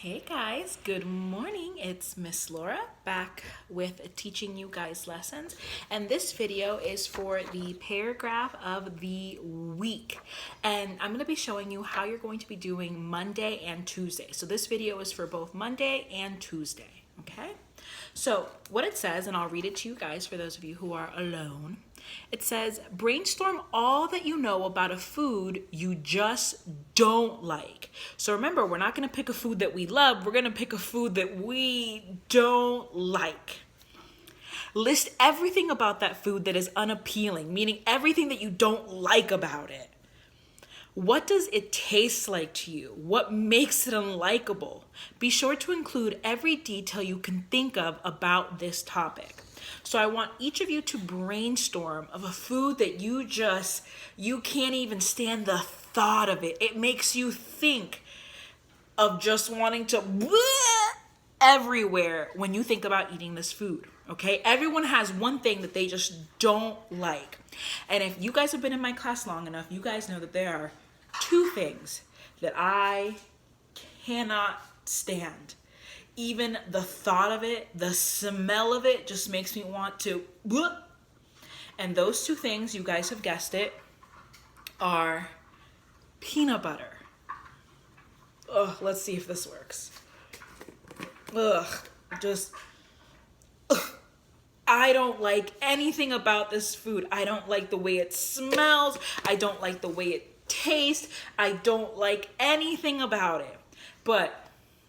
Hey guys, good morning. It's Miss Laura back with teaching you guys lessons. And this video is for the paragraph of the week. And I'm going to be showing you how you're going to be doing Monday and Tuesday. So this video is for both Monday and Tuesday, okay? So what it says, and I'll read it to you guys for those of you who are alone. It says, brainstorm all that you know about a food you just don't like. So remember, we're not going to pick a food that we love. We're going to pick a food that we don't like. List everything about that food that is unappealing, meaning everything that you don't like about it. What does it taste like to you? What makes it unlikable? Be sure to include every detail you can think of about this topic. So I want each of you to brainstorm of a food that you can't even stand the thought of it. It makes you think of just wanting to everywhere when you think about eating this food. Okay, everyone has one thing that they just don't like. And if you guys have been in my class long enough, you guys know that there are two things that I cannot stand. Even the thought of it, the smell of it just makes me want to. And those two things, you guys have guessed it, are peanut butter. Ugh, let's see if this works. I don't like anything about this food. I don't like the way it smells. I don't like the way it tastes. I don't like anything about it. But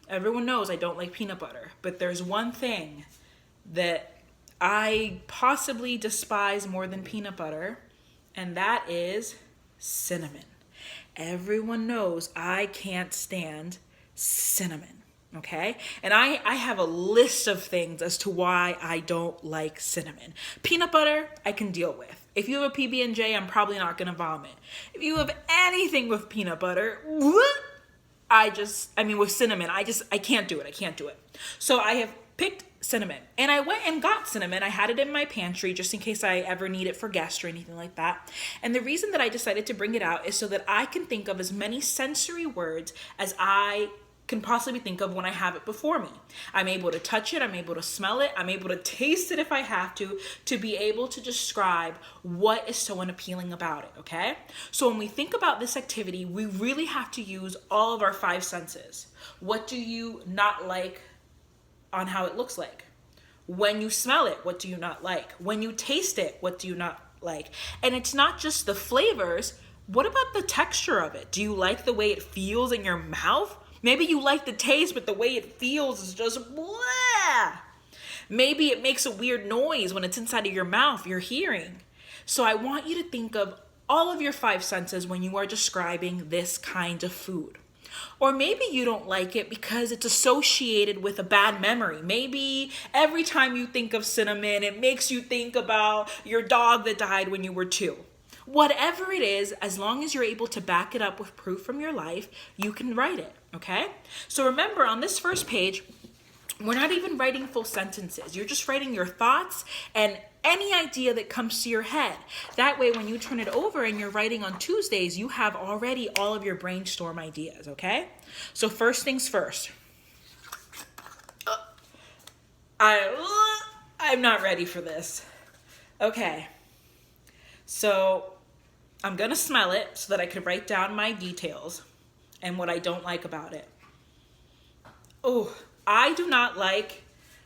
everyone knows I don't like peanut butter. But there's one thing that I possibly despise more than peanut butter, and that is cinnamon. Everyone knows I can't stand cinnamon. Okay, and I have a list of things as to why I don't like cinnamon. Peanut butter, I can deal with. If you have a PB&J, I'm probably not gonna vomit. If you have anything with peanut butter, with cinnamon, I can't do it. I can't do it. So I have picked cinnamon, and I went and got cinnamon. I had it in my pantry just in case I ever need it for guests or anything like that. And the reason that I decided to bring it out is so that I can think of as many sensory words as I can possibly think of when I have it before me. I'm able to touch it, I'm able to smell it, I'm able to taste it if I have to be able to describe what is so unappealing about it, okay? So when we think about this activity, we really have to use all of our five senses. What do you not like on how it looks like? When you smell it, what do you not like? When you taste it, what do you not like? And it's not just the flavors. What about the texture of it? Do you like the way it feels in your mouth? Maybe you like the taste, but the way it feels is just blah. Maybe it makes a weird noise when it's inside of your mouth, your hearing. So I want you to think of all of your five senses when you are describing this kind of food. Or maybe you don't like it because it's associated with a bad memory. Maybe every time you think of cinnamon, it makes you think about your dog that died when you were 2. Whatever it is, as long as you're able to back it up with proof from your life, you can write it, okay? So remember, on this first page, we're not even writing full sentences. You're just writing your thoughts and any idea that comes to your head. That way, when you turn it over and you're writing on Tuesdays, you have already all of your brainstorm ideas, okay? So first things first. I'm not ready for this. Okay. So I'm going to smell it so that I can write down my details and what I don't like about it. Oh, I do not like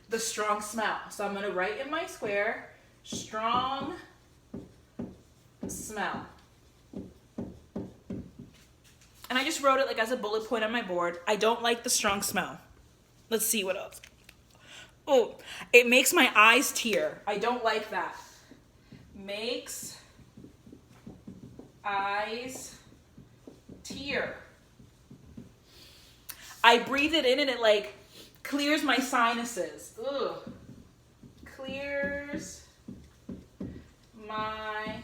the strong smell. So I'm going to write in my square, strong smell. And I just wrote it like as a bullet point on my board. I don't like the strong smell. Let's see what else. Oh, it makes my eyes tear. I don't like that. Makes eyes tear. I breathe it in and it like clears my sinuses. Ugh. Clears my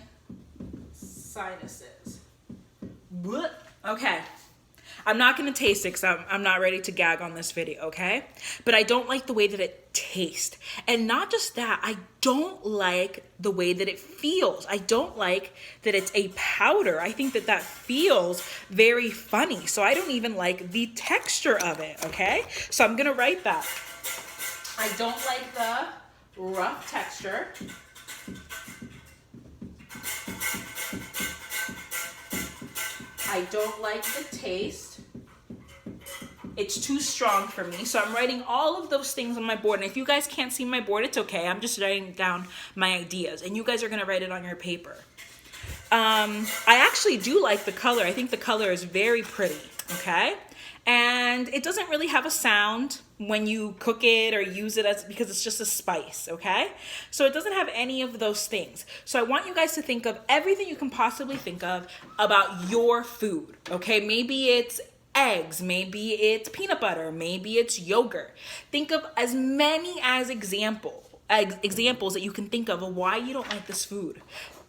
sinuses. What? Okay. I'm not going to taste it because I'm not ready to gag on this video, okay? But I don't like the way that it tastes. And not just that, I don't like the way that it feels. I don't like that it's a powder. I think that that feels very funny. So I don't even like the texture of it, okay? So I'm going to write that. I don't like the rough texture. I don't like the taste. It's too strong for me. So I'm writing all of those things on my board. And if you guys can't see my board, it's okay. I'm just writing down my ideas. And you guys are going to write it on your paper. I actually do like the color. I think the color is very pretty, okay? And it doesn't really have a sound when you cook it or use it because it's just a spice, okay? So it doesn't have any of those things. So I want you guys to think of everything you can possibly think of about your food, okay? Maybe it's eggs, maybe it's peanut butter, maybe it's yogurt. Think of as many as examples that you can think of why you don't like this food.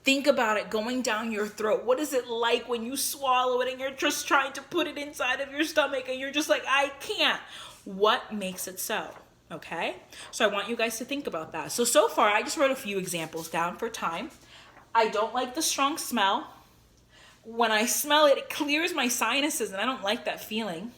Think about it going down your throat. What is it like when you swallow it and you're just trying to put it inside of your stomach and you're just like, I can't. What makes it so? Okay? So I want you guys to think about that. So far, I just wrote a few examples down for time. I don't like the strong smell. When I smell it, it clears my sinuses and I don't like that feeling.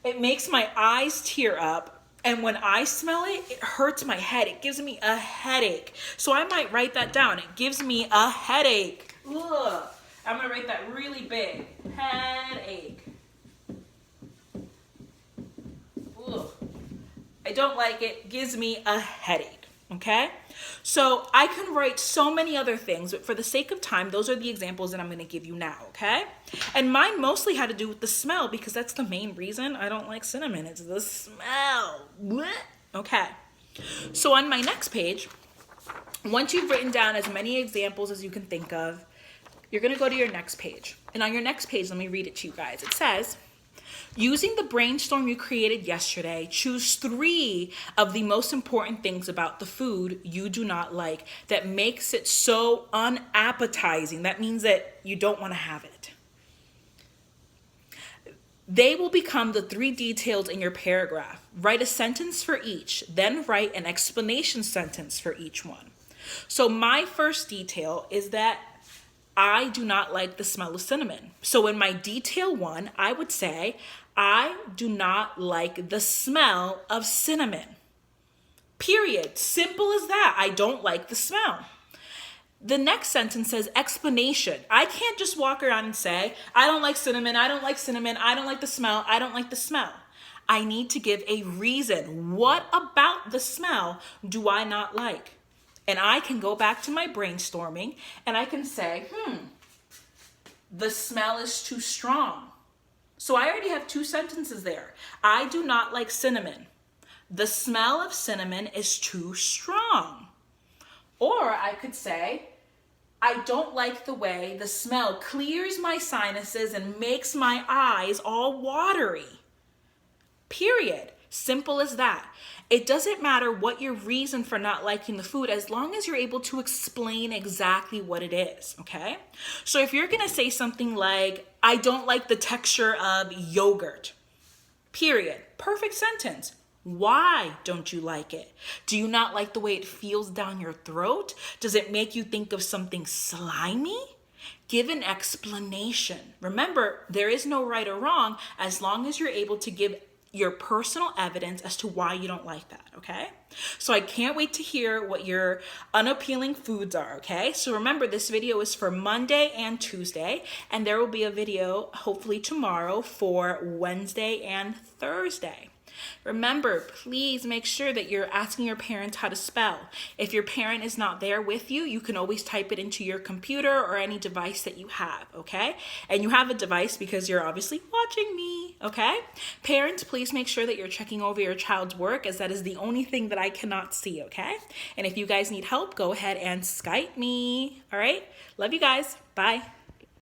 It makes my eyes tear up. And when I smell it, it hurts my head. It gives me a headache. So I might write that down. It gives me a headache. Ugh. I'm going to write that really big. Headache. Ugh. I don't like it. Gives me a headache. Okay? So I can write so many other things, but for the sake of time, those are the examples that I'm going to give you now, okay? And mine mostly had to do with the smell because that's the main reason I don't like cinnamon. It's the smell. Blech. Okay. So on my next page, once you've written down as many examples as you can think of, you're going to go to your next page. And on your next page, let me read it to you guys. It says, using the brainstorm you created yesterday, choose 3 of the most important things about the food you do not like that makes it so unappetizing. That means that you don't want to have it. They will become the 3 details in your paragraph. Write a sentence for each, then write an explanation sentence for each one. So my first detail is that I do not like the smell of cinnamon. So in my detail 1, I would say, I do not like the smell of cinnamon. Period. Simple as that. I don't like the smell. The next sentence says explanation. I can't just walk around and say, I don't like cinnamon, I don't like cinnamon, I don't like the smell, I don't like the smell. I need to give a reason. What about the smell do I not like? And I can go back to my brainstorming and I can say, the smell is too strong. So I already have 2 sentences there. I do not like cinnamon. The smell of cinnamon is too strong. Or I could say, I don't like the way the smell clears my sinuses and makes my eyes all watery. Period. Simple as that. It doesn't matter what your reason for not liking the food as long as you're able to explain exactly what it is, okay? So if you're going to say something like, I don't like the texture of yogurt, period. Perfect sentence. Why don't you like it? Do you not like the way it feels down your throat? Does it make you think of something slimy? Give an explanation. Remember, there is no right or wrong as long as you're able to give your personal evidence as to why you don't like that, okay? So I can't wait to hear what your unappealing foods are, okay? So remember, this video is for Monday and Tuesday, and there will be a video hopefully tomorrow for Wednesday and Thursday. Remember, please make sure that you're asking your parents how to spell. If your parent is not there with you, you can always type it into your computer or any device that you have, okay? And you have a device because you're obviously watching me, okay? Parents, please make sure that you're checking over your child's work as that is the only thing that I cannot see, okay? And if you guys need help, go ahead and Skype me, all right? Love you guys. Bye.